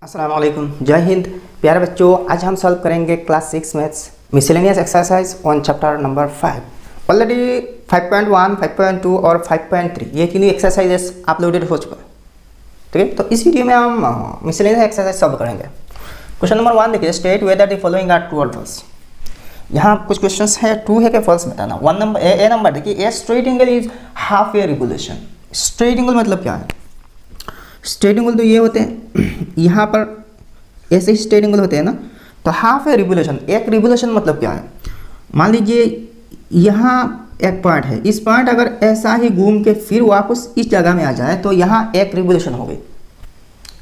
अस्सलाम वालेकुम, जय हिंद। प्यारे बच्चों, आज हम सॉल्व करेंगे class 6 maths miscellaneous exercise on chapter number 5। Already 5.1, 5.2 और 5.3 ये तीनों एक्सरसाइजेस अपलोडेड हो चुका है। ठीक है, तो इस वीडियो में हम मिसलेनियस एक्सरसाइज सॉल्व करेंगे। क्वेश्चन नंबर 1 देखिए, state whether the following are true और फॉल्स। यहाँ कुछ क्वेश्चंस है, ट्रू है कि फॉल्स बताना। 1 नंबर ए नंबर देखिए, a straight angle is half a revolution. Straight angle मतलब क्या है? स्ट्रेट एंगल तो ये होते हैं, यहाँ पर ऐसे ही स्ट्रेट एंगल होते हैं ना। तो हाफ ए रिवोल्यूशन, एक रिवोल्यूशन मतलब क्या है? मान लीजिए यहाँ एक पॉइंट है, इस पॉइंट अगर ऐसा ही घूम के फिर वापस इस जगह में आ जाए तो यहाँ एक रिवोल्यूशन हो गई,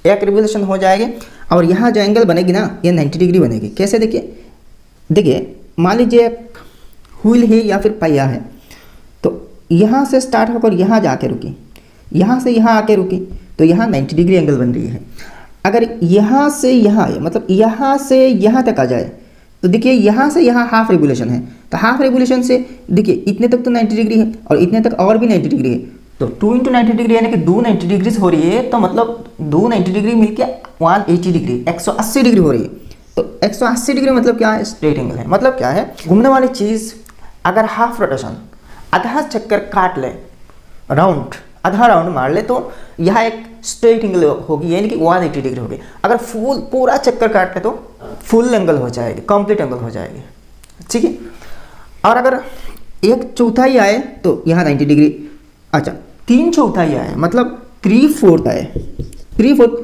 एक रिवोल्यूशन हो जाएगी। और यहाँ जो एंगल बनेगी ना, ये 90 डिग्री बनेगी। कैसे? देखिए मान लीजिए एक व्हील है या फिर पहिया है, तो यहाँ से स्टार्ट होकर यहाँ जाके रुकी, यहाँ से यहाँ आके रुकी, तो यहाँ 90 डिग्री एंगल बन रही है। अगर यहाँ से यहाँ मतलब यहाँ से यहाँ तक आ जाए तो देखिए यहाँ से यहाँ हाफ रेगुलेशन है, तो हाफ रेगुलेशन से देखिए इतने तक तो 90 डिग्री है और इतने तक और भी 90 डिग्री है। तो 2 × 90 डिग्री यानी कि 2 90 डिग्री हो रही है, तो मतलब 2 90 डिग्री मिलकर 180 डिग्री 180 डिग्री हो रही है। तो 180 डिग्री मतलब क्या है? स्ट्रेट एंगल है। मतलब क्या है? घूमने वाली चीज़ अगर हाफ रोटेशन आधा चक्कर काट ले, राउंड आधा राउंड मार ले, तो यह एक स्ट्रेट एंगल होगी, यानी कि 180 डिग्री होगी। अगर फुल पूरा चक्कर काट ले तो फुल एंगल हो जाएगी, कंप्लीट एंगल हो जाएगी। ठीक है। और अगर 1/4 आए तो यहाँ 90 डिग्री। अच्छा, 3/4 आए मतलब 3/4 आए, 3/4,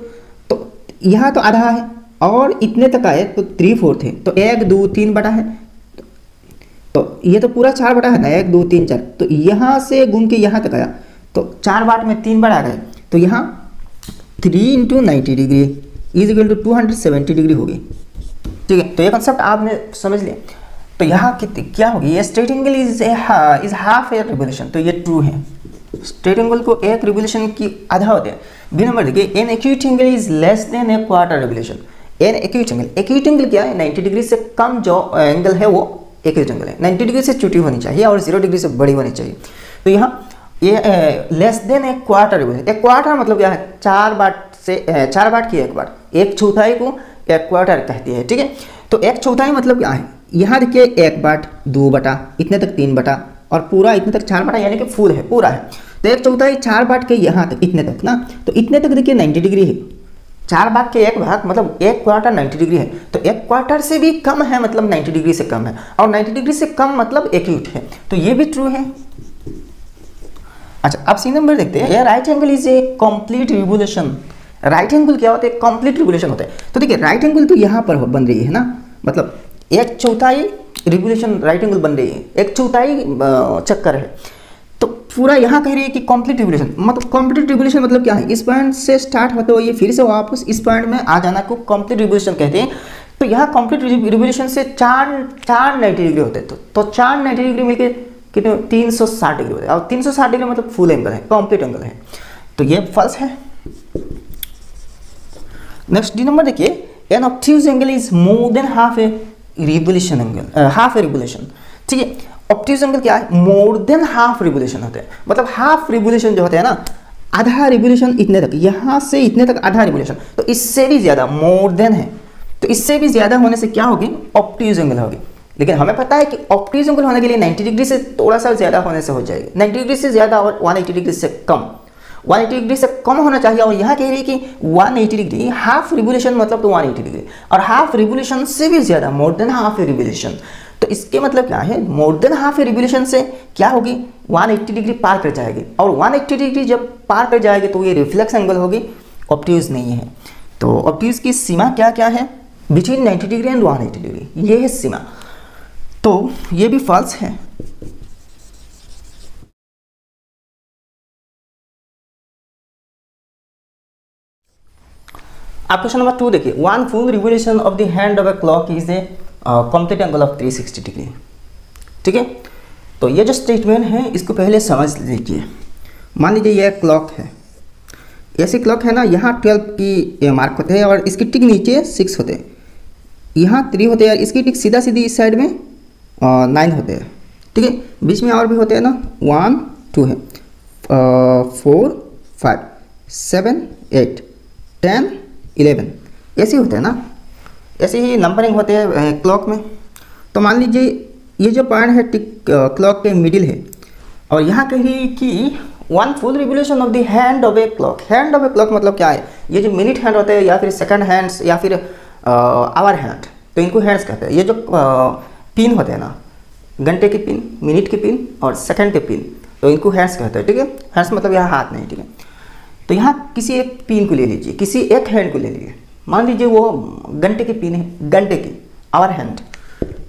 तो यहाँ तो आधा है और इतने तक आए तो 3/4 है, तो 1 2 3 बटा है, तो ये तो पूरा 4 बटा है ना, 1 2 3 4। तो यहाँ से घूम के यहाँ तक आया तो 4 बाट में 3 बार आ गए, तो यहाँ 3 × 90 degree is equal to 270 degree होगी। ठीक है, तो ये कंसेप्ट आपने समझ लिया। तो यहाँ क्या होगी? ये straight angle is half a revolution, तो ये ट्रू है। स्ट्रेट एंगल को एक रिवोल्यूशन की आधा होते हैं। बी नंबर देखिए, an acute angle is less than A quarter revolution. An acute angle, acute angle क्या है? 90 डिग्री से कम जो एंगल है वो एक्यूट एंगल है। 90 डिग्री से छोटी होनी चाहिए और 0 डिग्री से बड़ी होनी चाहिए। तो यहाँ ये लेस देन एक क्वार्टर रिवोल्यूशन। एक क्वार्टर मतलब क्या है? 4 बाट से 4 बाट की 1 बाट, 1/4 को एक क्वार्टर कहती है। ठीक है, तो 1/4 मतलब क्या है? यहाँ देखिए 1 बाट 2 बटा, इतने तक 3 बटा और पूरा इतने तक 4 बटा, यानी कि फुल है, पूरा है। तो 1/4 4 बाट के यहाँ तक, इतने तक ना, तो इतने तक देखिए 90 डिग्री है। 4 भाग के 1 भाग मतलब 1 क्वार्टर 90 डिग्री है, तो 1 क्वार्टर से भी कम है मतलब 90 डिग्री से कम है, और 90 डिग्री से कम मतलब एक्यूट है, तो ये भी ट्रू है। अच्छा, अब सी नंबर देखते हैं। ये right angle is a complete revolution. Right angle क्या होता है? कंप्लीट रिवोल्यूशन होता है। तो देखिए राइट एंगल तो यहाँ पर बन रही है ना, मतलब 1/4 रिवोल्यूशन राइट एंगल बन रही है, 1/4 चक्कर है, तो पूरा यहाँ कह रही है कि कंप्लीट रिवोल्यूशन। मतलब कंप्लीट रिवोल्यूशन मतलब क्या है? इस पॉइंट से स्टार्ट होते हुए फिर से वापस इस पॉइंट में आ जाना को कंप्लीट रिवोल्यूशन कहते हैं। तो यहाँ कंप्लीट रिवोल्यूशन से 4 90 डिग्री होते हैं, तो 4 90 डिग्री मिलकर कितने? 360 डिग्री होते हैं, और 360 डिग्री मतलब फुल एंगल है, कंप्लीट एंगल है, तो ये फॉल्स है। नेक्स्ट डी नंबर देखिए, an obtuse angle is more than half a revolution angle, half a revolution. ठीक है, ऑब्ट्यूज एंगल क्या है? मोर देन हाफ रिवोल्यूशन होते हैं। मतलब हाफ रिवोल्यूशन जो होते हैं ना, आधा रिवोल्यूशन इतने तक, यहाँ से इतने तक आधा रिवोल्यूशन, तो इससे भी ज्यादा मोर देन है, तो इससे भी ज्यादा होने से क्या होगी? ऑब्ट्यूज एंगल होगी। लेकिन हमें पता है कि ऑब्ट्यूज एंगल होने के लिए 90 डिग्री से थोड़ा सा ज्यादा होने से हो जाएगी, 90 डिग्री से ज्यादा और 180 डिग्री से कम, 180 डिग्री से कम होना चाहिए। और यहाँ कह रही है कि 180 डिग्री, हाफ रिवोल्यूशन मतलब तो 180 डिग्री, और हाफ रिवोल्यूशन से भी ज्यादा, मोर देन हाफ रिवोल्यूशन। तो इसके मतलब क्या है? मोर देन हाफ रिवोल्यूशन से क्या होगी? 180 डिग्री पार कर जाएगी, और 180 डिग्री जब पार कर जाएगी तो ये रिफ्लेक्स एंगल होगी, ऑब्ट्यूज नहीं है। तो ऑब्ट्यूज की सीमा क्या क्या है? बिटवीन 90 डिग्री एंड 180 डिग्री, ये है सीमा, तो ये भी फॉल्स है। आप क्वेश्चन नंबर 2 देखिए, 1 full revolution of the hand of a clock is a complete angle of 360 degree. ठीक है, तो ये जो स्टेटमेंट है इसको पहले समझ लीजिए। मान लीजिए ये क्लॉक है, ऐसी क्लॉक है ना, यहाँ 12 की मार्क होते हैं और इसके ठीक नीचे 6 होते हैं, यहाँ 3 होते हैं, इसकी ठीक सीधा सीधी इस साइड में 9 होते हैं। ठीक है, बीच में और भी होते हैं ना, 1 2 है, 4 5 7 8 10 11 ऐसे होते हैं ना, ऐसे ही नंबरिंग होते हैं क्लॉक में। तो मान लीजिए ये जो पॉइंट है टिक क्लॉक के मिडिल है, और यहाँ कहिए कि 1 full revolution of the hand of a clock. Hand of a clock मतलब क्या है, ये जो मिनट हैंड होते हैं या फिर सेकंड हैंड्स या फिर आवर हैंड, तो इनको हैंड्स कहते हैं। ये जो पिन होते हैं ना, घंटे की पिन, मिनट की पिन और सेकंड के पिन, तो इनको हैंड्स कहते हैं, ठीक है। हैंड्स मतलब यहाँ हाथ नहीं, ठीक है। तो यहाँ किसी एक पिन को ले लीजिए, किसी एक हैंड को ले लीजिए, मान लीजिए वो घंटे की पिन है, घंटे की आवर हैंड।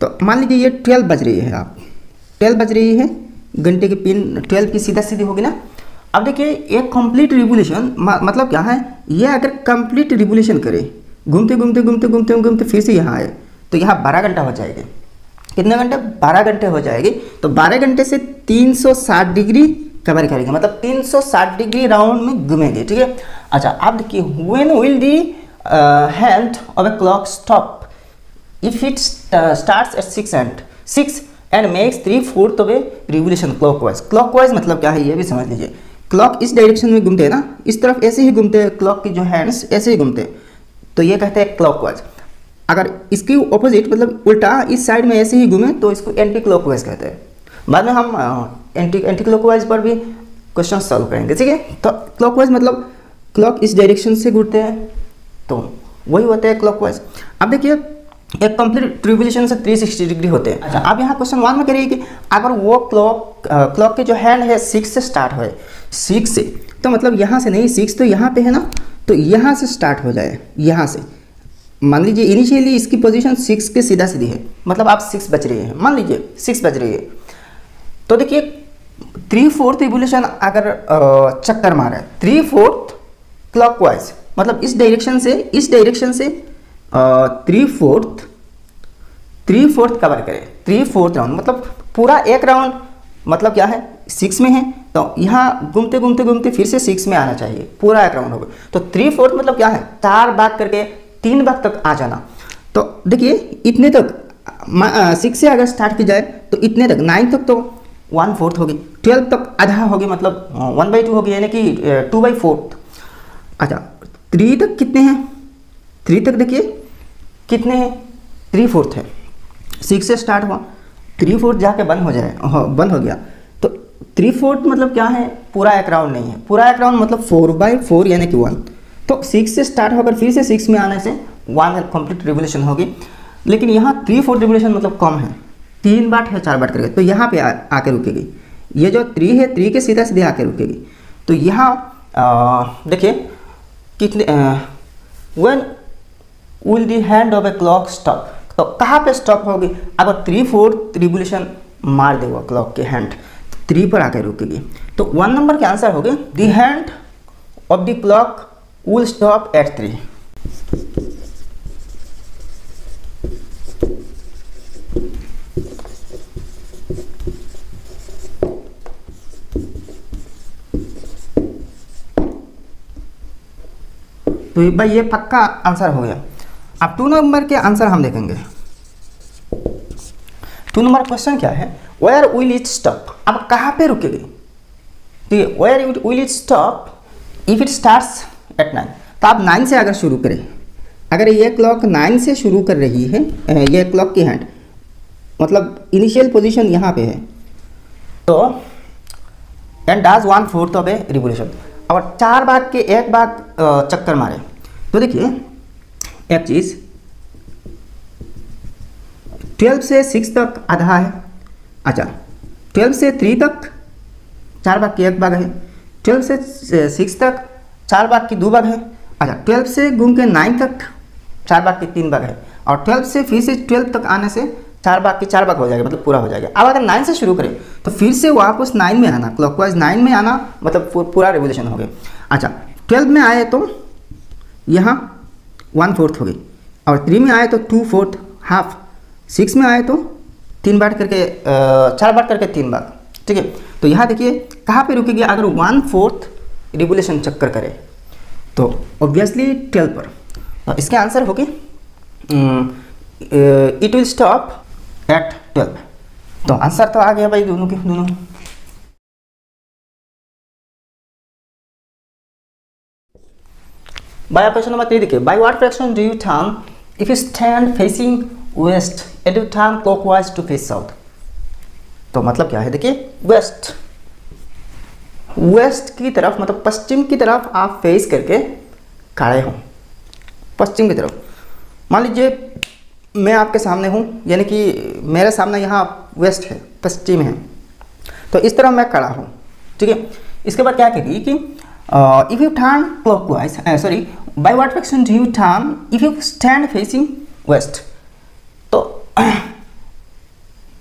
तो मान लीजिए ये 12 बज रही है, आप 12 बज रही है, घंटे की पिन 12 की सीधा सीधी होगी ना। अब देखिए एक कंप्लीट रिवोल्यूशन मतलब क्या है, ये अगर कंप्लीट रिवोल्यूशन करे, घूमते घूमते घूमते घूमते घूमते फिर से यहाँ आए, तो यहाँ 12 घंटा हो जाएगा। कितने घंटे? 12 घंटे हो जाएगी। तो 12 घंटे से 360 डिग्री कवर करेंगे, मतलब 360 डिग्री राउंड में घूमेंगे, ठीक है। अच्छा आप देखिए, when will the hand of a clock stop if it starts eight 6 and makes 3/4 of a revolution clockwise. Clockwise मतलब क्या है ये भी समझ लीजिए। क्लॉक इस डायरेक्शन में घूमते हैं ना, इस तरफ ऐसे ही घूमते हैं, क्लॉक की जो हैंड्स ऐसे ही घूमते हैं, तो ये कहते हैं क्लॉकवाइज। अगर इसकी ऑपोजिट मतलब उल्टा इस साइड में ऐसे ही घूमे तो इसको एंटी क्लॉकवाइज कहते हैं। बाद में हम एंटी क्लॉकवाइज पर भी क्वेश्चन सॉल्व करेंगे, ठीक है। तो क्लॉकवाइज मतलब क्लॉक इस डायरेक्शन से घूमते हैं, तो वही होते हैं क्लॉकवाइज। अब देखिए एक कंप्लीट रिवोल्यूशन से 360 डिग्री होते हैं। अच्छा अब यहाँ क्वेश्चन 1 में करिए कि अगर वो क्लॉक के जो हैंड है 6 से स्टार्ट हो, 6 से, तो मतलब यहाँ से नहीं, 6 तो यहाँ पे है ना, तो यहाँ से स्टार्ट हो जाए। यहाँ से मान लीजिए इनिशियली इसकी पोजीशन 6 के सीधा सीधी है, मतलब आप 6 बज रही है, मान लीजिए 6 बज रही है, तो देखिए 3/4 रिवोल्यूशन अगर चक्कर मारा है, 3/4 क्लॉकवाइज मतलब इस डायरेक्शन से 3/4 कवर करें, 3/4 राउंड मतलब पूरा एक राउंड, मतलब क्या है 6 में है, तो यहाँ घूमते घूमते घूमते फिर से 6 में आना चाहिए, पूरा एक राउंड होगा। तो 3/4 मतलब क्या है, 4 भाग करके 3 भाग तक आ जाना। तो देखिए इतने तक 6 से अगर स्टार्ट की जाए तो इतने तक 9 तक तो 1/4 होगी, 12 तक आधा होगी, मतलब 1/2 होगी, यानी कि 2/4। अच्छा 3 तक कितने हैं, 3 तक देखिए कितने हैं, 3/4 है। 6 से स्टार्ट हुआ, 3/4 जाके बंद हो जाए, बंद हो गया, तो 3/4 मतलब क्या है, पूरा एक राउंड नहीं है, पूरा एक राउंड मतलब 4/4 यानी कि 1। तो 6 से स्टार्ट होकर फिर से 6 में आने से 1 कंप्लीट रिवोल्यूशन होगी। लेकिन यहाँ 3/4 रिवोल्यूशन मतलब कम है, 3 बार है 4 बार करके, तो यहाँ पे आके रुकेगी। ये जो 3 है, 3 के सीधा सीधे आके रुकेगी। तो यहाँ देखिए कितने when will the hand of a clock stop, तो कहाँ पे स्टॉप होगी, अगर 3/4 रिवोल्यूशन मार देगा क्लॉक के हैंड, 3 पर आके रुकेगी। तो 1 नंबर के आंसर हो गए, the hand of the clock will stop at 3। तो भाई ये पक्का आंसर हो गया। अब 2 नंबर के आंसर हम देखेंगे। 2 नंबर क्वेश्चन क्या है, वेयर विल इट स्टॉप, अब कहाँ पे रुकेगी, तो where will it stop if it starts at 9। तो आप 9 से अगर शुरू करें, अगर ये क्लॉक 9 से शुरू कर रही है, ये क्लॉक की हैंड मतलब इनिशियल पोजीशन यहाँ पे है, तो and does 1/4 of a revolution, और 4 भाग के 1 भाग चक्कर मारे, तो देखिए एक चीज़ 12 से 6 तक आधा है। अच्छा 12 से 3 तक 4 भाग के 1 भाग है, 12 से 6 तक 4 भाग की 2 भाग है। अच्छा 12 से घूम के 9 तक 4 भाग की 3 भाग है, और 12 से फिर से 12 तक आने से 4 भाग की 4 भाग हो जाएगा, मतलब पूरा हो जाएगा। अब अगर 9 से शुरू करें तो फिर से वापस 9 में आना, क्लॉकवाइज 9 में आना, मतलब पूरा रिवोल्यूशन हो गया। अच्छा 12 में आए तो यहाँ 1/4 हो गई, और 3 में आए तो 2/4 हाफ, 6 में आए तो 3 बार करके 4 बार करके 3 बार, ठीक है। तो यहाँ देखिए कहाँ पे रुकेगी, अगर 1/4 रिवोल्यूशन चक्कर करे तो ऑब्वियसली 12 पर। तो इसके आंसर होगी इट विल स्टॉप एट 12। तो आंसर तो आ गया भाई दोनों के दोनों। बाय क्वेश्चन नंबर 3 देखिए, by what fraction do you turn if you stand facing west and you turn clockwise to face south. तो मतलब क्या है, देखिए वेस्ट की तरफ मतलब पश्चिम की तरफ आप फेस करके खड़े हो, पश्चिम की तरफ। मान लीजिए मैं आपके सामने हूँ, यानी कि मेरे सामने यहाँ वेस्ट है, पश्चिम है, तो इस तरह मैं खड़ा हूँ, ठीक है। इसके बाद क्या करिए कि if you turn clockwise, sorry, by what fraction do you turn if you stand facing west, तो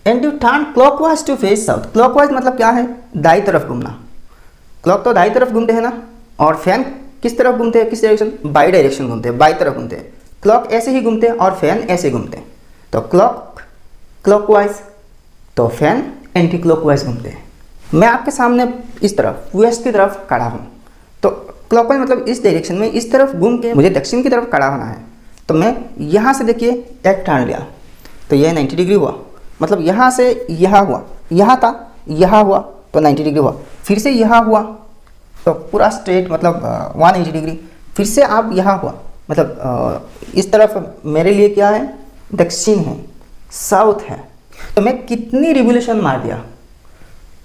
and you turn clockwise to face south. Clockwise मतलब क्या है, दाई तरफ घूमना। क्लॉक तो दाई तरफ घूमते हैं ना, और फैन किस तरफ घूमते हैं, किस डायरेक्शन, बाई डायरेक्शन घूमते हैं, बाई तरफ घूमते हैं। क्लॉक ऐसे ही घूमते हैं और फैन ऐसे घूमते हैं। तो क्लॉक क्लॉकवाइज, तो फैन एंटी क्लॉकवाइज घूमते हैं। मैं आपके सामने इस तरफ वेस्ट की तरफ खड़ा हूँ, तो क्लॉकवाइज मतलब इस डायरेक्शन में इस तरफ घूम के मुझे दक्षिण की तरफ खड़ा होना है। तो मैं यहाँ से देखिए एक टर्न लिया, तो यह 90 डिग्री हुआ, मतलब यहाँ से यहाँ हुआ, यहाँ था, यहाँ हुआ तो 90 डिग्री हुआ, फिर से यहाँ हुआ तो पूरा स्ट्रेट मतलब 180 डिग्री, फिर से आप यहाँ हुआ, मतलब इस तरफ मेरे लिए क्या है, दक्षिण है, साउथ है। तो मैं कितनी रिवोल्यूशन मार दिया,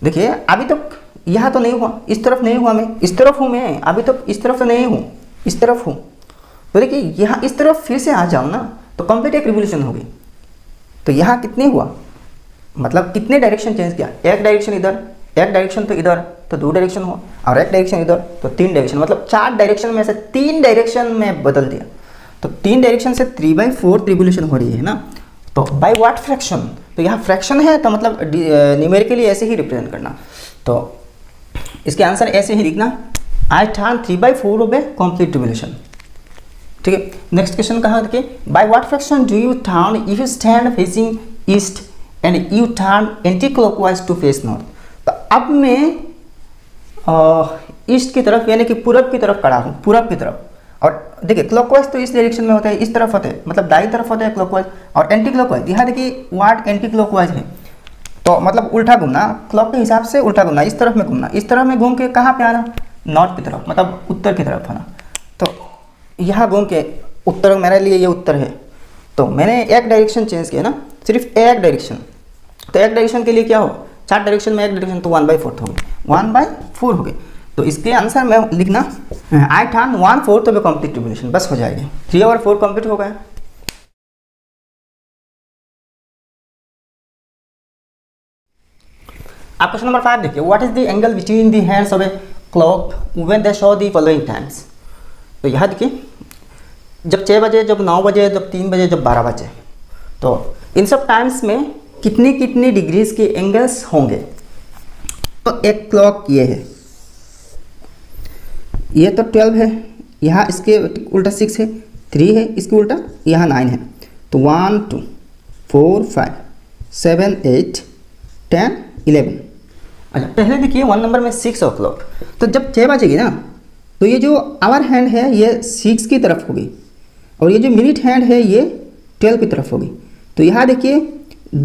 देखिए अभी तक यहाँ तो नहीं हुआ, इस तरफ नहीं हुआ, मैं इस तरफ हूँ, मैं अभी तक इस तरफ तो नहीं हूँ, इस तरफ हूँ। तो देखिए यहाँ इस तरफ फिर से आ जाऊँ ना, तो कंप्लीट एक रिवोल्यूशन होगी। तो यहाँ कितने हुआ, मतलब कितने डायरेक्शन चेंज किया, एक डायरेक्शन इधर, एक डायरेक्शन तो इधर, तो 2 डायरेक्शन हुआ, और एक डायरेक्शन इधर तो 3 डायरेक्शन, मतलब 4 डायरेक्शन में से 3 डायरेक्शन में बदल दिया। तो 3 डायरेक्शन से 3/4 रिवोल्यूशन हो रही है ना। तो बाय व्हाट फ्रैक्शन, तो यहाँ फ्रैक्शन है तो मतलब न्यूमेरिकली ऐसे ही रिप्रेजेंट करना। तो इसके आंसर ऐसे ही लिखना, I turn 3/4 of a complete revolution, ठीक है। नेक्स्ट क्वेश्चन कहाँ देखिए, by what fraction do you turn if you stand facing east and you turn anti clockwise to face north. तो अब मैं ईस्ट की तरफ यानी कि पूरब की तरफ खड़ा हूँ, पूरब की तरफ। और देखिए क्लॉकवाइज तो इस डायरेक्शन में होता है, इस तरफ होता है, मतलब दाई तरफ होता है क्लॉकवाइज, और एंटी क्लॉकवाइज यहाँ देखिए वाट एंटी क्लॉकवाइज है, तो मतलब उल्टा घूमना, क्लॉक के हिसाब से उल्टा घूमना, इस तरफ में घूमना, इस तरफ में घूम के कहाँ पे आना, नॉर्थ की तरफ, मतलब उत्तर की तरफ आना। तो यहाँ घूम के उत्तर, मेरे लिए ये उत्तर है, तो मैंने एक डायरेक्शन चेंज किया ना, सिर्फ एक डायरेक्शन। तो एक डायरेक्शन के लिए क्या हो, 4 डायरेक्शन में एक डायरेक्शन, तो 1/4 हो गई, 1/4 हो गई। तो इसके आंसर में लिखना, I turn 1/4 of a complete revolution, बस हो जाएगी, 3 और 4 कंप्लीट हो गया। आप क्वेश्चन नंबर 5 देखिए, what is the angle between the hands of a clock when they show the following times. तो यहाँ देखिए जब 6 बजे, जब 9 बजे, जब 3 बजे, जब 12 बजे, तो इन सब टाइम्स में कितनी कितनी डिग्रीज के एंगल्स होंगे। तो एक क्लॉक ये है, ये तो 12 है, यहाँ इसके उल्टा 6 है, 3 है, इसके उल्टा यहाँ 9 है, तो 1 2 4 5 7 8 10 11। अच्छा पहले देखिए 1 नंबर में 6 o'clock, तो जब 6 बजेगी ना, तो ये जो आवर हैंड है ये 6 की तरफ होगी, और ये जो मिनट हैंड है ये 12 की तरफ होगी। तो यहाँ देखिए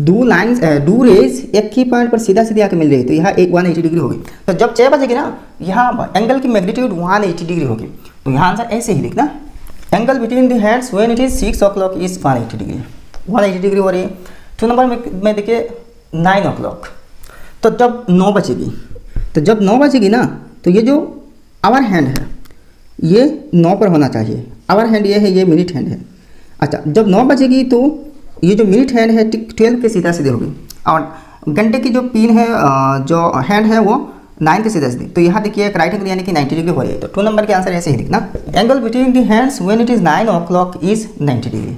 2 लाइन्स, 2 रेज एक ही पॉइंट पर सीधा सीधा आके मिल रही है, तो यहाँ 180 डिग्री होगी। तो जब 6 बजेगी ना, यहाँ एंगल की मैग्नीट्यूड 180 डिग्री होगी। तो यहाँ आंसर ऐसे ही लिखना, angle between the hands when it is 6 o'clock is 180 degree, 180 degree हो रही है। 2 नंबर में देखिए 9 o'clock, तो जब 9 बजेगी, तो जब 9 बजेगी ना, तो ये जो आवर हैंड है ये 9 पर होना चाहिए, आवर हैंड ये है, ये मिनट हैंड है। अच्छा जब 9 बजेगी तो ये जो मिनट हैंड है 12 के सीधा सीधे होगी, और घंटे की जो पिन है, जो हैंड है वो 9 के सीधा सीधे। तो यहाँ देखिए एक राइट एंगल यानी कि 90 डिग्री हो रही है। तो 2 नंबर के आंसर ऐसे ही लिखना, angle between the hands when it is 9 o'clock is 90 degree.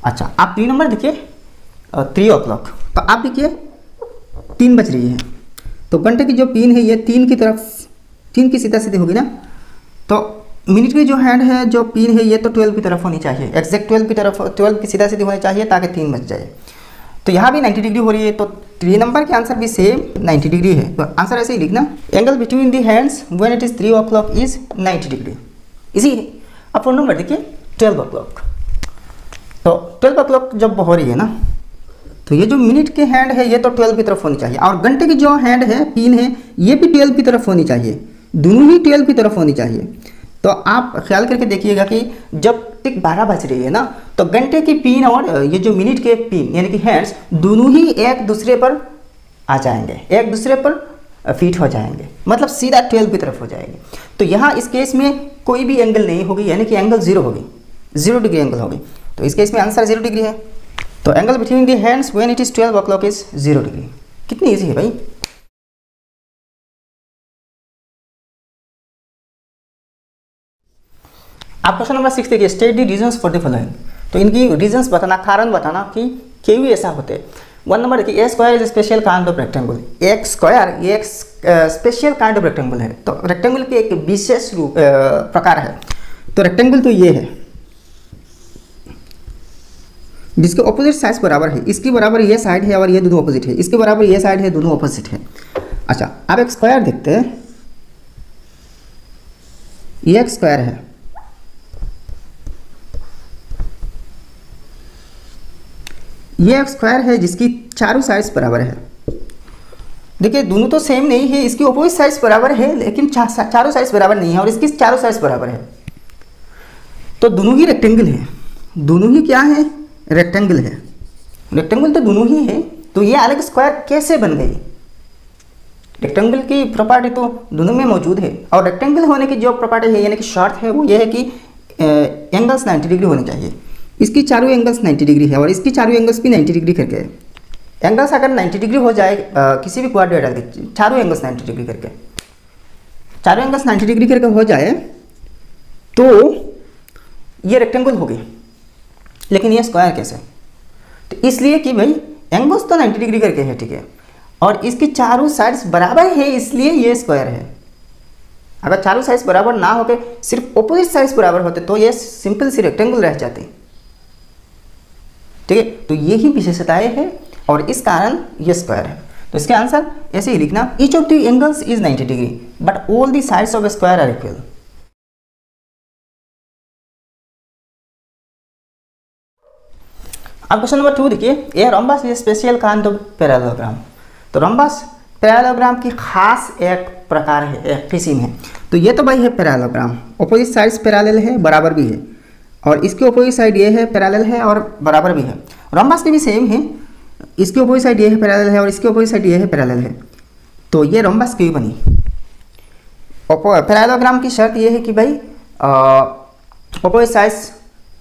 अच्छा आप 3 नंबर देखिए 3 o'clock, तो आप देखिए 3 बज रही है, तो घंटे की जो पिन है ये 3 की तरफ, 3 की सीधा सीधी होगी ना। तो मिनट की जो हैंड है, जो पिन है, ये तो 12 की तरफ होनी चाहिए, एग्जैक्ट 12 की तरफ, 12 की सीधा सीधी होनी चाहिए ताकि 3 बज जाए। तो यहाँ भी 90 डिग्री हो रही है, तो 3 नंबर के आंसर भी सेम 90 डिग्री है। तो आंसर ऐसे ही लिखना, angle between the hands when it is 3 o'clock is 90 degree. इसी है। अब 4 नंबर देखिए 12 o'clock, तो 12 o'clock जब हो रही है ना, तो ये जो मिनट के हैंड है ये तो 12 की तरफ होनी चाहिए, और घंटे की जो हैंड है, पिन है, ये भी 12 की तरफ होनी चाहिए, दोनों ही 12 की तरफ होनी चाहिए। तो आप ख्याल करके देखिएगा कि जब टिक 12 बज रही है ना, तो घंटे की पिन और ये जो मिनट के पिन यानी कि हैंड्स दोनों ही एक दूसरे पर आ जाएंगे, एक दूसरे पर फिट हो जाएंगे, मतलब सीधा 12 की तरफ हो जाएंगे। तो यहाँ इस केस में कोई भी एंगल नहीं होगी, यानी कि एंगल 0 होगी, 0 डिग्री एंगल होगी। तो इस केस में आंसर 0 डिग्री है। तो angle between the hands when it is 12 o'clock is 0 degree. कितनी ईजी है भाई। आप क्वेश्चन नंबर 6 देखिए, state the reasons for the following. तो इनकी रीजंस बताना, कारण बताना कि क्यों ऐसा होते हैं। 1 नंबर देखिए, a square is special kind of rectangle. एक स्क्वायर ये एक स्पेशल काइंड ऑफ रेक्टेंगल है। तो रेक्टेंगल के एक विशेष रूप प्रकार है। तो रेक्टेंगल तो ये है जिसके ऑपोजिट साइड बराबर है, इसकी बराबर ये साइड है और ये दोनों ऑपोजिट है, इसके बराबर ये साइड है, दोनों ऑपोजिट है। अच्छा, अब एक स्क्वायर देखते हैं। ये एक स्क्वायर है, ये एक स्क्वायर है जिसकी चारों साइड्स बराबर है। देखिए दोनों तो सेम नहीं है, इसकी ऑपोजिट साइड्स बराबर है लेकिन चारों साइड्स बराबर नहीं है, और इसकी चारों साइड्स बराबर है। तो दोनों ही रेक्टेंगल है, दोनों ही क्या है, रेक्टेंगल है। रेक्टेंगल तो दोनों ही है, तो ये अलग स्क्वायर कैसे बन गई। रेक्टेंगल की प्रॉपर्टी तो दोनों में मौजूद है, और रेक्टेंगल होने की जो प्रॉपर्टी है यानी कि शर्त है वो ये है कि एंगल्स 90 डिग्री होने चाहिए। इसकी चारों एंगल्स 90 डिग्री है और इसकी चारों एंगल्स भी 90 डिग्री करके है। एंगल्स अगर 90 डिग्री हो जाए किसी भी क्वाड्रेटर के, चारों एंगल्स 90 डिग्री करके, चारों एंगल्स 90 डिग्री करके हो जाए तो ये रेक्टेंगल हो गई। लेकिन ये स्क्वायर कैसे, तो इसलिए कि भाई एंगल्स तो 90 डिग्री करके है, ठीक है, और इसकी चारों साइड्स बराबर है, इसलिए ये स्क्वायर है। अगर चारों साइड्स बराबर ना होकर सिर्फ ऑपोजिट साइड्स बराबर होते तो ये सिंपल सी रेक्टेंगल रह जाती, ठीक है। तो यही विशेषताएं हैं और इस कारण ये स्क्वायर है। तो इसके आंसर ऐसे ही लिखना, each of the angles is 90 degree but all the sides of a square are equal. अब क्वेश्चन नंबर 2 देखिए, a rhombus is special kind of parallelogram. तो रोम्बस पैरेललोग्राम की खास एक प्रकार है, एक किस्म है। तो ये तो भाई है पैरेललोग्राम, ऑपोजिट साइड्स पैरेलल है, बराबर भी है, और इसके ऑपोजिट साइड ये है, पैरेलल है और बराबर भी है। रोम्बस की भी सेम है, इसके ऑपोजिट साइड ये है, पैरेलल है, और इसके ऑपोजिट साइड ये है, पैरेलल है। तो ये रोम्बस क्यों बनी। पैरेललोग्राम की शर्त ये है कि भाई ऑपोजिट साइड्स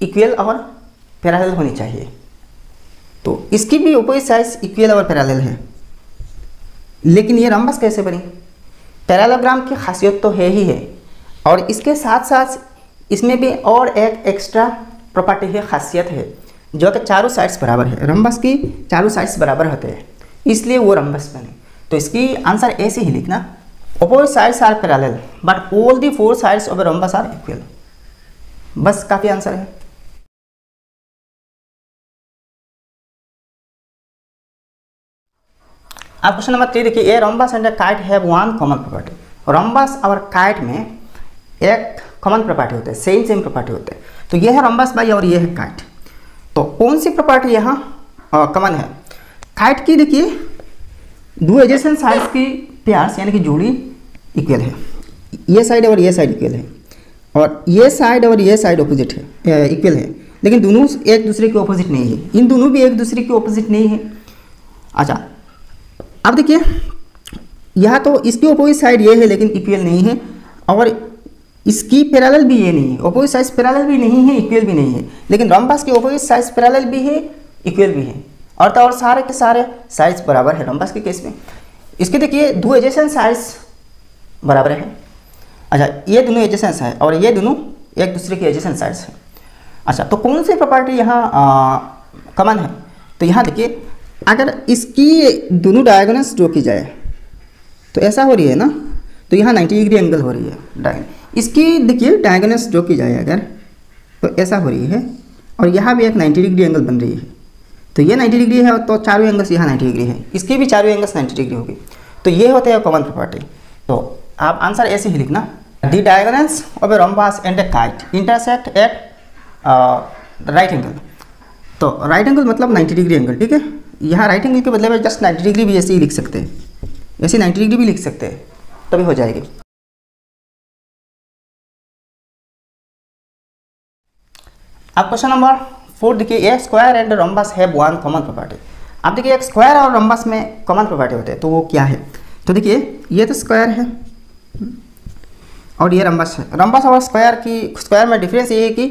इक्वल और पैरेलल होनी चाहिए। तो इसकी भी ऑपोजिट साइड्स इक्वल और पैरेलल है, लेकिन ये रोम्बस कैसे बनी। पैरेललोग्राम की खासियत तो है ही है, और इसके साथ साथ इसमें भी और एक एक्स्ट्रा प्रॉपर्टी है, खासियत है, जो कि चारों साइड्स बराबर है। रोम्बस की चारों साइड्स बराबर होते हैं, इसलिए वो रोम्बस बने। तो इसकी आंसर ऐसे ही लिखना, opposite sides are parallel but all the 4 sides of a rhombus are equal. बस काफ़ी आंसर है। अब क्वेश्चन नंबर 3 देखिए, a rhombus and a kite have one common property. Rhombus और काइट में एक कॉमन प्रॉपर्टी होते हैं, सेम प्रॉपर्टी होते हैं। तो ये है रोम्बस भाई और ये है काइट। तो कौन सी प्रॉपर्टी यहाँ कॉमन है। काइट की देखिए, दो एडजेसेंट साइड्स की पेयर्स यानी कि जोड़ी इक्वल है, ये साइड और ये साइड इक्वल है, और ये साइड और ये साइड ऑपोजिट है, इक्वल है, लेकिन दोनों एक दूसरे के ऑपोजिट नहीं है। इन दोनों भी एक दूसरे के ऑपोजिट नहीं है। अच्छा, अब देखिए यहाँ तो इसकी ऑपोजिट साइड ये है लेकिन इक्वल नहीं है, और इसकी पैरेलल भी ये नहीं है, ऑपोजिट साइड्स पैरेलल भी नहीं है, इक्वल भी नहीं है। लेकिन रोम्बस की ऑपोजिट साइड्स पैरेलल भी है, इक्वल भी है, और तो और सारे के सारे साइड्स बराबर है रोम्बस के केस में। इसके देखिए दो एडजेसेंट साइड्स बराबर है। अच्छा, ये दोनों एडजेसेंट है और ये दोनों एक दूसरे के एडजेसेंट साइड्स हैं। अच्छा, तो कौन सी प्रॉपर्टी यहाँ कॉमन है। तो यहाँ देखिए, अगर इसकी दोनों डायगोनल्स ड्रॉ की जाए तो ऐसा हो रही है ना, तो यहाँ 90 डिग्री एंगल हो रही है डायगोनल। इसकी देखिए डायगोनल्स ड्रॉ की जाए अगर, तो ऐसा हो रही है, और यहाँ भी एक 90 डिग्री एंगल बन रही है। तो ये 90 डिग्री है, तो चारों एंगल्स यहाँ 90 डिग्री है, इसकी भी चारों एंगल्स 90 डिग्री होगी। तो ये होते हैं कॉमन प्रॉपर्टी। तो आप आंसर ऐसे ही लिखना, the diagonals of a rhombus and a kite intersect at right angle. तो राइट एंगल मतलब 90 डिग्री एंगल, ठीक है। यहाँ राइट एंगल के बदले में जस्ट 90 डिग्री भी ऐसे ही लिख सकते हैं, ऐसे 90 डिग्री भी लिख सकते हैं, तभी हो जाएगी। अब क्वेश्चन नंबर 4 देखिए, a square and rhombus have one common property. अब देखिए एक स्क्वायर और रोम्बस में कॉमन प्रॉपर्टी होते हैं, तो वो क्या है? तो देखिए ये तो स्क्वायर है और ये रोम्बस है। रोम्बस और स्क्वायर में डिफरेंस ये है कि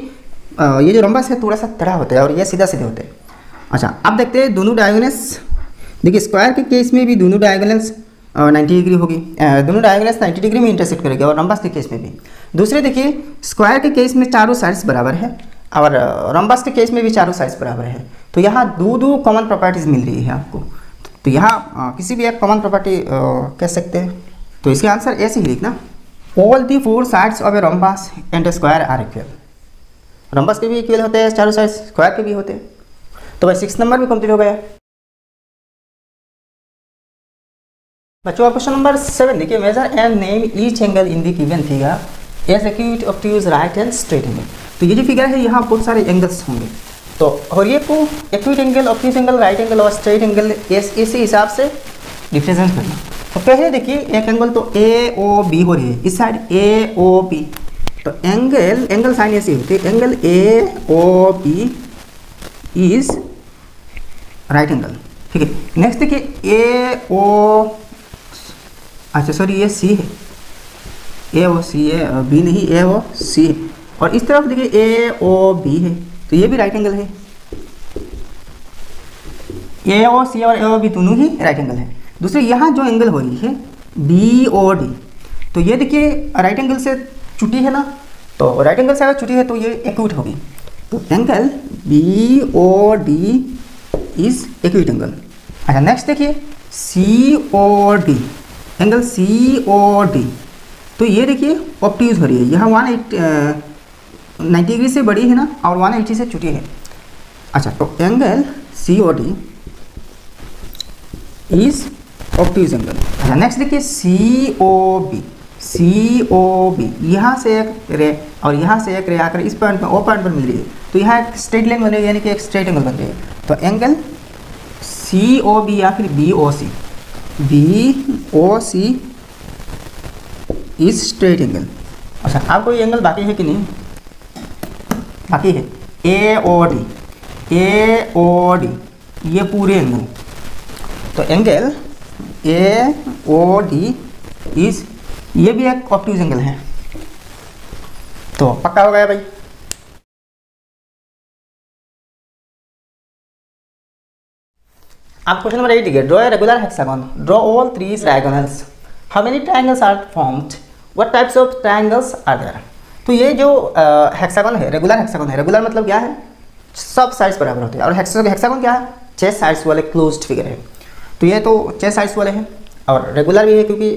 ये जो रोम्बस है थोड़ा सा टेढ़ा होता है और ये सीधा सीधे होते हैं। अच्छा, अब देखते हैं दोनों डायगोनल्स। देखिए स्क्वायर के केस में भी दोनों डायगोनल्स 90 डिग्री होगी, दोनों डायगोनल्स 90 डिग्री में इंटरसेक्ट करेंगे, और रोम्बस के केस में भी। दूसरे देखिए स्क्वायर के केस में चारों साइड्स बराबर है और रोम्बस के केस में भी चारों साइड्स बराबर है। तो यहाँ दो कॉमन प्रॉपर्टीज मिल रही है आपको। तो यहाँ किसी भी एक कॉमन प्रॉपर्टी कह सकते हैं। तो इसका आंसर ऐसे ही लिखना, all the 4 sides of a rhombus and a square are equal. Rhombus के भी इक्वल होते हैं चारों साइड्स, स्क्वायर के भी होते हैं। तो भाई 6 नंबर भी कंप्लीट हो गया। बच्चों क्वेश्चन नंबर 7 देखिए, measure and name each angle in the given figure as acute obtuse right and straight angle. तो ये जो फिगर है यहाँ बहुत सारे एंगल्स होंगे, तो और ये को acute angle, obtuse angle, right angle और स्ट्रेट एंगल इसी हिसाब से रिप्रेजेंट करना। तो पहले देखिए एक एंगल तो ए ओ बी हो रही है, इस साइड ए ओ बी। तो एंगल साइन ऐसी होती है, angle A O B is right angle, ठीक है। नेक्स्ट देखिए ए ओ, अच्छा सॉरी ये सी है, ए ओ सी है, बी नहीं, ए ओ सी है। और इस तरफ देखिए ए ओ बी है, तो ये भी राइट एंगल है। ए ओ सी और ए ओ बी दोनों ही राइट एंगल है। दूसरे यहाँ जो एंगल हो रही है बी ओ डी, तो ये देखिए राइट एंगल से छुटी है ना, तो राइट एंगल से अगर छुटी है तो ये एक्यूट होगी। तो angle B O D is acute angle. अच्छा नेक्स्ट देखिए C O D, angle C O D, तो ये देखिए ऑब्ट्यूज हो रही है, यहाँ 90 डिग्री से बड़ी है ना और 180 से छोटी है। अच्छा तो angle C O D is obtuse angle. अच्छा नेक्स्ट देखिए सी ओ बी, सी ओ बी, यहाँ से एक रे और यहाँ से एक रे आकर इस पॉइंट में, ओ पॉइंट पर मिल रही है, तो यहाँ एक स्ट्रेट लाइन बन रही है, यानी कि एक स्ट्रेट एंगल बन रही है। तो एंगल सी ओ बी या फिर B O C, B O C is straight angle. अच्छा आप कोई एंगल बाकी है कि नहीं? बाकी है ए ओ डी, ए ओ डी, ये पूरे एंगल। तो angle A O D is, ये भी एक ऑब्ट्यूज एंगल है। तो पक्का हो गया भाई। अब क्वेश्चन नंबर 8 देखिए, draw a regular hexagon, draw all 3 triangles, how many triangles are formed, what types of triangles are there. तो ये जो हेक्सागन है, रेगुलर हेक्सागन है, रेगुलर मतलब क्या है, सब साइड्स बराबर होते हैं, और हेक्सागन क्या है, 6 साइड्स वाले क्लोज्ड फिगर है। तो ये तो 6 साइड्स वाले हैं और रेगुलर भी है क्योंकि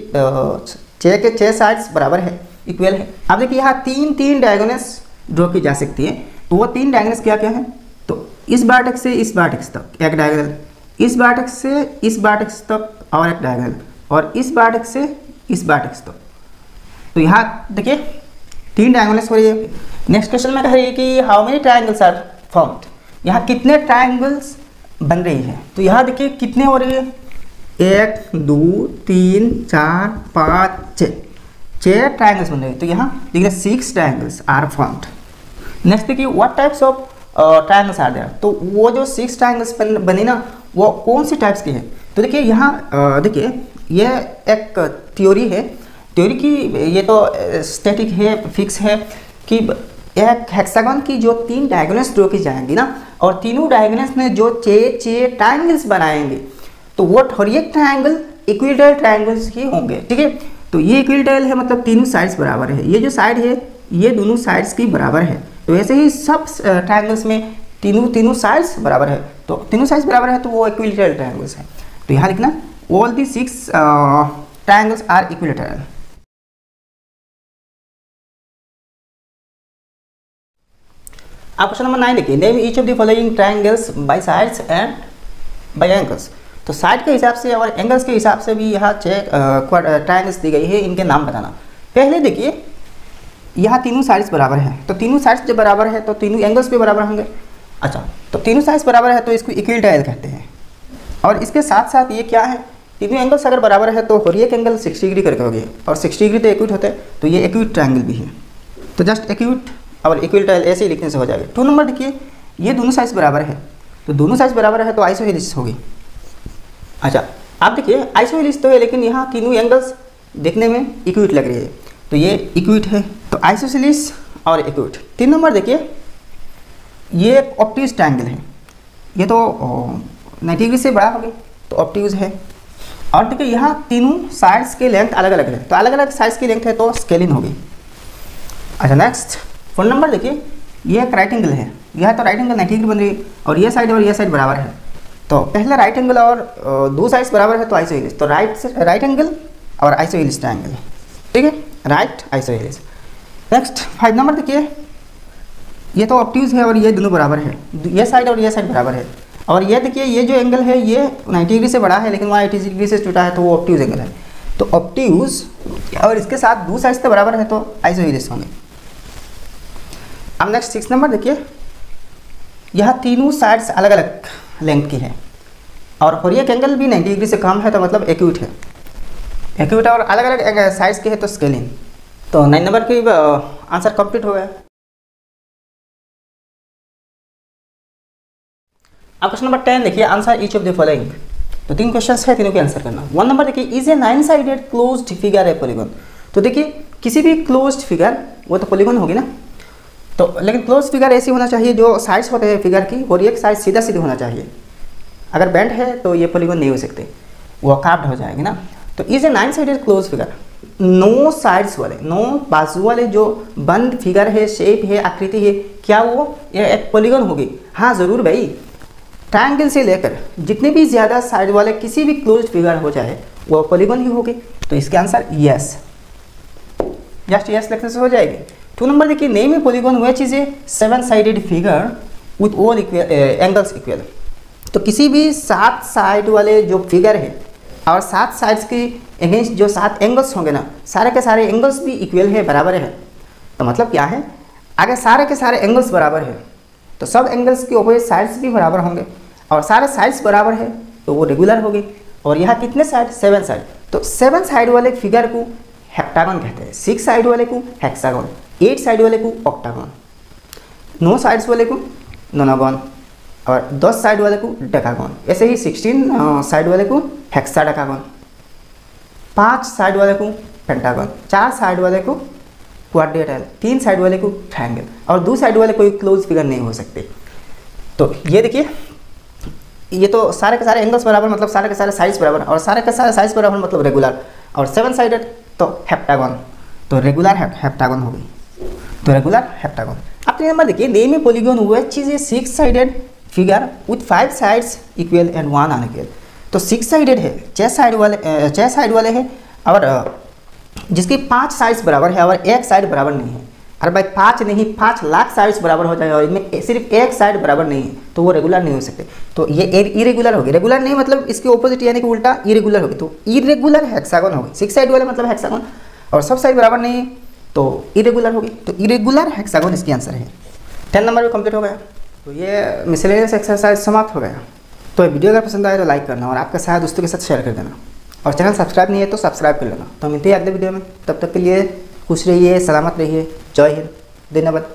6 के 6 साइड्स बराबर है, इक्वल है। अब देखिए यहाँ 3 डायगोनल्स ड्रॉ की जा सकती है। तो वो 3 डायगोनल्स क्या क्या है, तो इस वर्टेक्स से इस वर्टेक्स तक एक डायगोनल, इस वर्टेक्स से इस वर्टेक्स तक और एक डायगोनल, और इस वर्टेक्स से इस वर्टेक्स तक। तो यहाँ देखिए 3 डायगोनल्स हो रही है। नेक्स्ट क्वेश्चन में कह रही है कि how many triangles are formed, यहाँ कितने ट्रायंगल्स बन रही है। तो यहाँ देखिए कितने हो रही है, 1 2 3 4 5 6 ट्रायंगल्स बन रहे हैं। तो यहाँ देखिए 6 ट्रायंगल्स आर फॉर्म्ड। नेक्स्ट देखिए what types of triangles are there, तो वो जो 6 ट्रायंगल्स बनी ना वो कौन सी टाइप्स की है। तो देखिए यहाँ देखिए ये एक थ्योरी है, थ्योरी की ये तो स्टैटिक है, फिक्स है कि एक हेक्सागन की जो 3 डायगोनल्स ड्रॉ की जाएंगी ना, और तीनों डायगोनल्स में जो 6 ट्रायंगल्स बनाएंगे, तो वो हर एक ट्रायंगल इक्विलेटरल ट्रायंगल्स ही होंगे, ठीक है। तो ये इक्विलेटरल है मतलब तीनों साइड्स बराबर है, ये जो साइड है ये दोनों साइड्स की बराबर है। तो ऐसे ही सब ट्रायंगल्स में तीनों साइड्स बराबर है, तो तीनों साइड्स बराबर है तो वो इक्विलेटरल ट्रायंगल्स है। तो यहाँ लिखना all the 6 triangles are equilateral. अब क्वेश्चन नंबर 9 देखिए, name each of the following triangles by sides and by angles. तो साइड के हिसाब से और एंगल्स के हिसाब से भी यहाँ 6 ट्रायंगल्स दी गई है, इनके नाम बताना। पहले देखिए यहाँ तीनों साइड्स बराबर है, तो तीनों साइड्स जब बराबर है तो तीनों एंगल्स भी बराबर होंगे। अच्छा तो तीनों साइड्स बराबर है तो इसको इक्विलेटरल कहते हैं। और इसके साथ साथ ये क्या है, तीनों एंगल्स अगर बराबर है तो हर एक एंगल 60 डिग्री करके हो गया, और 60 डिग्री तो एक्यूट होता है, तो ये एक्यूट ट्रायंगल भी है। तो जस्ट एक्यूट और इक्विलेटरल ऐसे ही लिखने से हो जाएगा। 2 नंबर देखिए, ये दोनों साइज बराबर है, तो दोनों साइज बराबर है तो आइसोहेलिस होगी। अच्छा आप देखिए आइसोहेलिस तो है, लेकिन यहाँ तीनों एंगल्स देखने में इक्विट लग रही है, तो ये इक्विट है, तो आइसोसेलिस और इक्विट। 3 नंबर देखिए, ये एक ऑब्ट्यूज ट्रायंगल है, ये तो 90 डिग्री से बड़ा हो गया तो ऑब्ट्यूज है। और देखिए यहाँ तीनों साइड्स के लेंथ अलग अलग है, तो अलग अलग साइज की लेंथ है तो स्केलिंग होगी। अच्छा नेक्स्ट 4 नंबर देखिए, ये एक राइट एंगल है, यह तो राइट एंगल 90 डिग्री बन रही है और ये साइड बराबर है, तो पहला राइट एंगल और दो साइड्स बराबर है तो आइसोहेलिस, तो राइट एंगल और आइसोहेलिस ट्रायंगल, ठीक है, राइट आइसोहेलिस। नेक्स्ट 5 नंबर देखिए, ये तो ऑब्ट्यूज है और ये दोनों बराबर है, ये साइड और ये साइड बराबर है, और ये देखिए ये जो एंगल है ये 90 डिग्री से बड़ा है लेकिन वहाँ 80 डिग्री से छोटा है तो वो ऑब्ट्यूज एंगल है, तो ऑब्ट्यूज और इसके साथ दो साइड्स तो बराबर है तो आइसोहेलिस होंगे। अब नेक्स्ट 6 नंबर देखिए, यह तीनों साइड्स अलग अलग लेंथ की है और होरियक एंगल भी 90 डिग्री से कम है तो मतलब एक्यूट है, एक्यूट और अलग अलग साइड्स के है तो स्केलिंग। तो 9 नंबर की आंसर कंप्लीट हो गया। अब क्वेश्चन नंबर 10 देखिए, answer each of the following. तो 3 क्वेश्चंस है, तीनों के आंसर करना। 1 नंबर देखिए, is a 9 sided closed figure A polygon. तो देखिए किसी भी क्लोज्ड फिगर वो तो पॉलीगॉन होगी ना, तो लेकिन क्लोज फिगर ऐसी होना चाहिए जो साइड्स होते हैं फिगर की और एक साइड सीधा सीधा होना चाहिए, अगर बेंड है तो ये पॉलीगॉन नहीं हो सकते, वो कार्व्ड हो जाएगी ना। तो is a 9 sided close figure, 9 sides वाले 9 बाजू वाले जो बंद फिगर है, शेप है, आकृति है, क्या वो एक पॉलीगॉन होगी? हाँ जरूर भाई, ट्रायंगल से लेकर जितने भी ज़्यादा साइड वाले किसी भी क्लोज फिगर हो जाए वो पॉलीगॉन ही होगी, तो इसके आंसर यस, जस्ट यस लिखने से हो जाएगी। 2 नंबर देखिए, name A polygon which is a 7 sided figure with all angles equal. तो किसी भी 7 साइड वाले जो फिगर है और 7 साइड्स की अगेंस्ट जो 7 एंगल्स होंगे ना, सारे के सारे एंगल्स भी इक्वल है, बराबर है, तो मतलब क्या है, अगर सारे के सारे एंगल्स बराबर है तो सब एंगल्स की अपोजिट साइड्स भी बराबर होंगे और सारे साइड्स बराबर है तो वो रेगुलर होगी। और यहाँ कितने साइड? 7 साइड, तो 7 साइड वाले फिगर को हेप्टागन कहते हैं, 6 साइड वाले को हेक्सागन, 8 साइड वाले को ऑक्टागन, 9 साइड्स वाले को नोनागन और 10 साइड वाले को डेकागन। ऐसे ही 16 साइड वाले को हेक्साडेकागन, 5 साइड वाले को पेंटागन, 4 साइड वाले को क्वाड्रिलेटरल, 3 साइड वाले को ट्रायंगल और 2 साइड वाले कोई क्लोज फिगर नहीं हो सकते। तो ये देखिए, ये तो सारे के सारे एंगल्स बराबर मतलब सारे के सारे साइड्स बराबर और सारे के सारे साइड्स बराबर मतलब रेगुलर, और 7 साइडेड तो हेप्टागन, तो रेगुलर हेप्टागन होगी, तो रेगुलर हेप्टागन। अब 3 नंबर देखिए, name A polygon which is a 6 sided figure with 5 sides equal and 1 unequal. तो 6 साइडेड है, 6 साइड वाले हैं और जिसकी 5 साइड्स बराबर है और एक साइड बराबर नहीं है। अरे भाई 5 नहीं 5 लाख साइड्स बराबर हो जाए और इनमें सिर्फ एक साइड बराबर नहीं है तो वो रेगुलर नहीं हो सकते, तो ये इरेगुलर होगी। रेगुलर नहीं मतलब इसके ऑपोजिट यानी कि उल्टा इरेगुलर होगी, तो इरेगुलर हेक्सागन होगी। 6 साइड वाले मतलब हेक्सागन और सब साइड बराबर नहीं है तो इरेगुलर होगी, तो इरेगुलर हेक्सागन इसकी आंसर है। 10 नंबर भी कंप्लीट हो गया। तो ये मिसलेनियस एक्सरसाइज समाप्त हो गया। तो वीडियो अगर पसंद आए तो लाइक करना और आपके साथ दोस्तों के साथ शेयर कर देना और चैनल सब्सक्राइब नहीं है तो सब्सक्राइब कर लेना। तो मिलते हैं अगले वीडियो में, तब तक के लिए खुश रहिए, सलामत रहिए, जय हिंद, धन्यवाद।